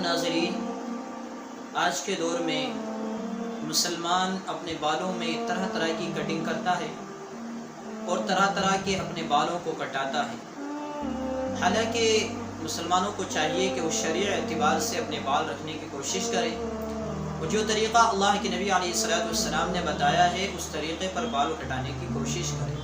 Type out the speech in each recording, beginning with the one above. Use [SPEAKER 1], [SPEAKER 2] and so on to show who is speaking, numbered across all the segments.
[SPEAKER 1] ناظرین، آج کے دور میں مسلمان اپنے بالوں میں طرح طرح کی کٹنگ کرتا ہے اور طرح طرح کے اپنے بالوں کو کٹاتا ہے۔ حالانکہ مسلمانوں کو چاہیے کہ وہ شرعی اعتبار سے اپنے بال رکھنے کی کوشش کریں اور جو طریقہ اللہ کے نبی علیہ الصلوۃ والسلام نے بتایا ہے اس طریقے پر بال کٹانے کی کوشش کریں۔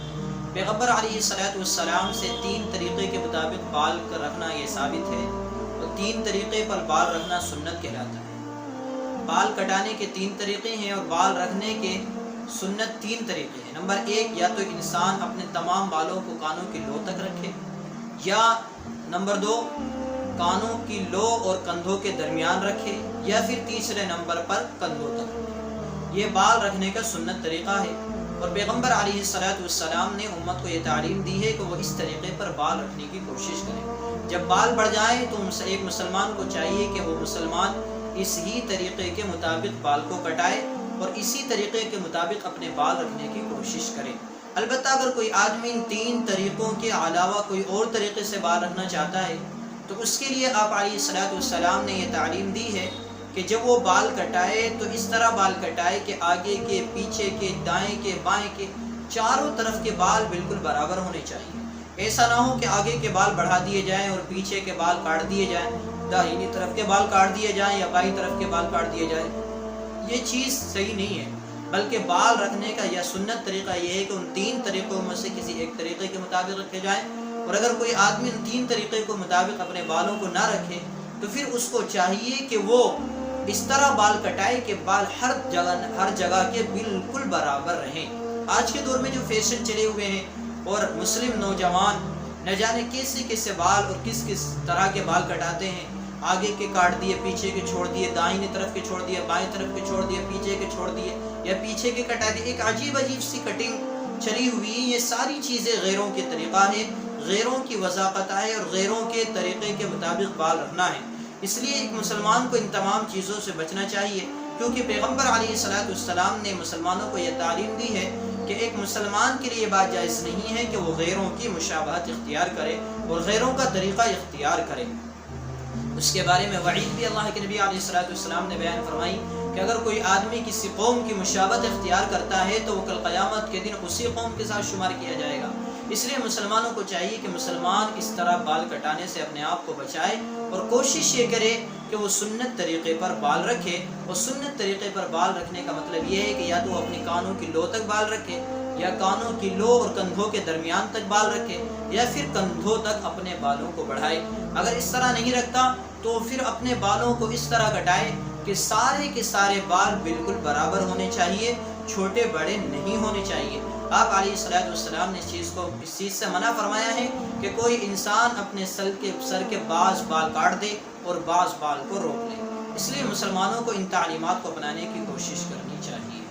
[SPEAKER 1] پیغمبر علیہ الصلوۃ والسلام سے 3 طریقے کے مطابق بال کا رکھنا یہ ثابت ہے اور 3 طریقے پر بال رکھنا سنت کہلاتا ہے۔ بال کٹانے کے 3 طریقے ہیں اور بال رکھنے کے سنت 3 طریقے ہیں۔ نمبر 1، یا تو انسان اپنے تمام بالوں کو کانوں کی لو تک رکھے، یا نمبر 2، کانوں کی لو اور کندھوں کے درمیان رکھے، یا پھر تیسرے نمبر پر کندھوں تک رکھے۔ یہ بال رکھنے کا سنت طریقہ ہے اور پیغمبر علیہ الصلوۃ والسلام نے امت کو یہ تعلیم دی ہے کہ وہ اس طریقے پر بال رکھنے کی کوشش کریں۔ جب بال بڑھ جائیں تو ایک مسلمان کو چاہیے کہ وہ مسلمان اس ہی طریقے کے مطابق بال کو کٹائے اور اسی طریقے کے مطابق اپنے بال رکھنے کی کوشش کرے۔ البتہ اگر کوئی آدمی ان 3 طریقوں کے علاوہ کوئی اور طریقے سے بال رکھنا چاہتا ہے تو اس کے لیے آپ علیہ الصلوۃ والسلام نے یہ تعلیم دی ہے کہ جب وہ بال کٹائے تو اس طرح بال کٹائے کہ آگے کے، پیچھے کے، دائیں کے، بائیں کے، چاروں طرف کے بال بالکل برابر ہونے چاہیے۔ ایسا نہ ہو کہ آگے کے بال بڑھا دیے جائیں اور پیچھے کے بال کاٹ دیے جائیں، داہنی طرف کے بال کاٹ دیے جائیں یا بائیں طرف کے بال کاٹ دیے جائیں۔ یہ چیز صحیح نہیں ہے، بلکہ بال رکھنے کا یا سنت طریقہ یہ ہے کہ ان 3 طریقوں میں سے کسی ایک طریقے کے مطابق رکھے جائیں، اور اگر کوئی آدمی ان 3 طریقے کے مطابق اپنے بالوں کو نہ رکھے تو پھر اس کو چاہیے کہ وہ اس طرح بال کٹائے کہ بال ہر جگہ کے بالکل برابر رہیں۔ آج کے دور میں جو فیشن چلے ہوئے ہیں اور مسلم نوجوان نہ جانے کیسے کیسے بال اور کس کس طرح کے بال کٹاتے ہیں، آگے کے کاٹ دیے، پیچھے کے چھوڑ دیے، دائیں طرف کے چھوڑ دیے، بائیں طرف کے چھوڑ دیے، پیچھے کے چھوڑ دیے یا پیچھے کے کٹا دیے، ایک عجیب سی کٹنگ چلی ہوئی۔ یہ ساری چیزیں غیروں کے طریقہ ہے، غیروں کی وضاحت ہے اور غیروں کے طریقے کے مطابق بال رکھنا ہے۔ اس لیے ایک مسلمان کو ان تمام چیزوں سے بچنا چاہیے، کیونکہ پیغمبر علیہ الصلوۃ والسلام نے مسلمانوں کو یہ تعلیم دی ہے کہ ایک مسلمان کے لیے یہ بات جائز نہیں ہے کہ وہ غیروں کی مشابہت اختیار کرے اور غیروں کا طریقہ اختیار کرے۔ اس کے بارے میں وعید بھی اللہ کے نبی علیہ الصلوۃ والسلام نے بیان فرمائی کہ اگر کوئی آدمی کسی قوم کی مشابہت اختیار کرتا ہے تو وہ کل قیامت کے دن اسی قوم کے ساتھ شمار کیا جائے گا۔ اس لیے مسلمانوں کو چاہیے کہ مسلمان اس طرح بال کٹانے سے اپنے آپ کو بچائے اور کوشش یہ کرے کہ وہ سنت طریقے پر بال رکھے، اور سنت طریقے پر بال رکھنے کا مطلب یہ ہے کہ یا تو وہ اپنے کانوں کی لو تک بال رکھے، یا کانوں کی لو اور کندھوں کے درمیان تک بال رکھے، یا پھر کندھوں تک اپنے بالوں کو بڑھائے۔ اگر اس طرح نہیں رکھتا تو پھر اپنے بالوں کو اس طرح کٹائے کہ سارے کے سارے بال بالکل برابر ہونے چاہیے، چھوٹے بڑے نہیں ہونے چاہیے۔ آپ علیہ الصلوۃ والسلام نے اس چیز سے منع فرمایا ہے کہ کوئی انسان اپنے سر کے بعض بال کاٹ دے اور بعض بال کو روک لے۔ اس لیے مسلمانوں کو ان تعلیمات کو اپنانے کی کوشش کرنی چاہیے۔